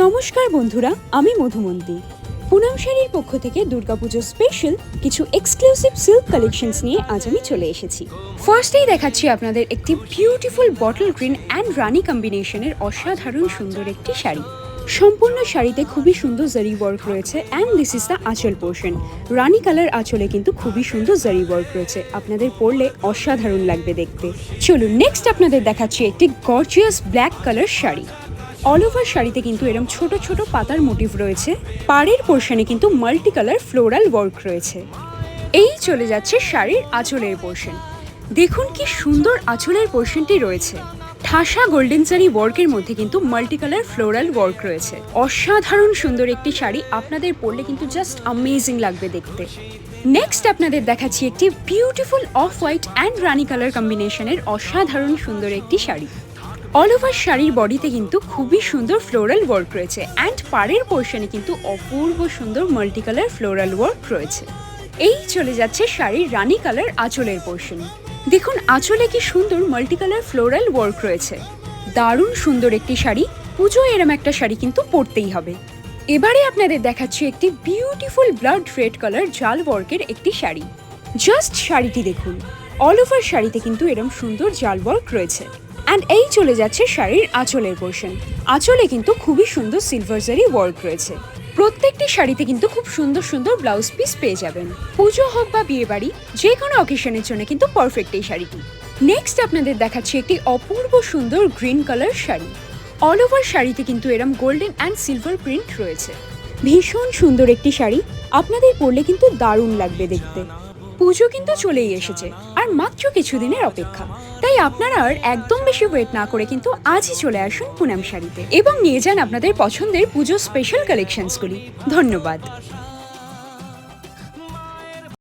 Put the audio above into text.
নমস্কার বন্ধুরা, আমি মধুমন্তী। পুনাম শাড়ির পক্ষ থেকে দুর্গাপুজো স্পেশাল কিছু এক্সক্লুসিভ সিল্ক কালেকশনস নিয়ে আজ আমি চলে এসেছি। ফার্স্টেই দেখাচ্ছি আপনাদের একটি বিউটিফুল বটল গ্রিন অ্যান্ড রানি কম্বিনেশনের অসাধারণ সুন্দর একটি শাড়ি। সম্পূর্ণ শাড়িতে খুবই সুন্দর জারি ওয়ার্ক রয়েছে অ্যান্ড দিস ইজ দ্য আঁচল পোর্শন। রানি কালার আঁচলে কিন্তু খুবই সুন্দর জারি ওয়ার্ক রয়েছে, আপনাদের পরলে অসাধারণ লাগবে দেখতে। চলুন নেক্সট আপনাদের দেখাচ্ছি একটি gorgeous black colour sari. All over শাড়িতে কিন্তু এরকম ছোট ছোট পাতার মোটিভ রয়েছে, পাড়ের পোর্শনে কিন্তু মাল্টি কালার ফ্লোরাল ওয়ার্ক রয়েছে। এই চলে যাচ্ছে শাড়ির আঁচলের পোর্শন। দেখুন কি সুন্দর আঁচলের পোর্শনটি রয়েছে, ঠাসা গোল্ডেন জারি ওয়ার্কের মধ্যে কিন্তু মাল্টি কালার ফ্লোরাল ওয়ার্ক রয়েছে। অসাধারণ সুন্দর একটি শাড়ি, আপনাদের পরলে কিন্তু জাস্ট অ্যামেজিং লাগবে দেখতে। নেক্সট আপনাদের দেখাচ্ছি একটি বিউটিফুল অফ হোয়াইট অ্যান্ড রানি কালার কম্বিনেশনের অসাধারণ সুন্দর একটি শাড়ি। অল ওভার শাড়ির বডিতে কিন্তু খুবই সুন্দর ফ্লোরাল ওয়ার্ক রয়েছে অ্যান্ড পাড়ের পোর্শনে কিন্তু অপূর্ব সুন্দর মাল্টি কালার ফ্লোরাল ওয়ার্ক রয়েছে। এই চলে যাচ্ছে শাড়ির রানি কালার আঁচলের পোর্শন। দেখুন আঁচলে কি সুন্দর মাল্টি কালার ফ্লোরাল ওয়ার্ক রয়েছে, দারুণ সুন্দর একটি শাড়ি। পুজো এরম একটা শাড়ি কিন্তু পরতেই হবে। এবারে আপনাদের দেখাচ্ছি একটি বিউটিফুল ব্লাড রেড কালার জাল ওয়ার্কের একটি শাড়ি। জাস্ট শাড়িটি দেখুন, অল ওভার শাড়িতে কিন্তু এরম সুন্দর জাল ওয়ার্ক রয়েছে অ্যান্ড এই চলে যাচ্ছে শাড়ির আঁচলের পোর্শন। আঁচলে কিন্তু খুবই সুন্দর সিলভার জারি ওয়ার্ক রয়েছে। প্রত্যেকটি শাড়িতে কিন্তু খুব সুন্দর সুন্দর ব্লাউজ পিস পেয়ে যাবেন। পুজো হোক বা বিয়ে বাড়ি, যে কোনো অকেশনের জন্য কিন্তু পারফেক্ট এই শাড়িটি। নেক্সট আপনাদের দেখাচ্ছি একটি অপূর্ব সুন্দর green colour sari. All over শাড়িতে কিন্তু এরম গোল্ডেন অ্যান্ড সিলভার প্রিন্ট রয়েছে। ভীষণ সুন্দর একটি শাড়ি, আপনাদের পরলে কিন্তু দারুণ লাগবে দেখতে। পুজো কিন্তু চলেই এসেছে, আর মাত্র কিছুদিনের অপেক্ষা, তাই আপনারা আর একদম বেশি ওয়েট না করে কিন্তু আজই চলে আসুন পুনাম শাড়িতে এবং নিয়ে যান আপনাদের পছন্দের পুজো স্পেশাল কালেকশনসগুলি। ধন্যবাদ।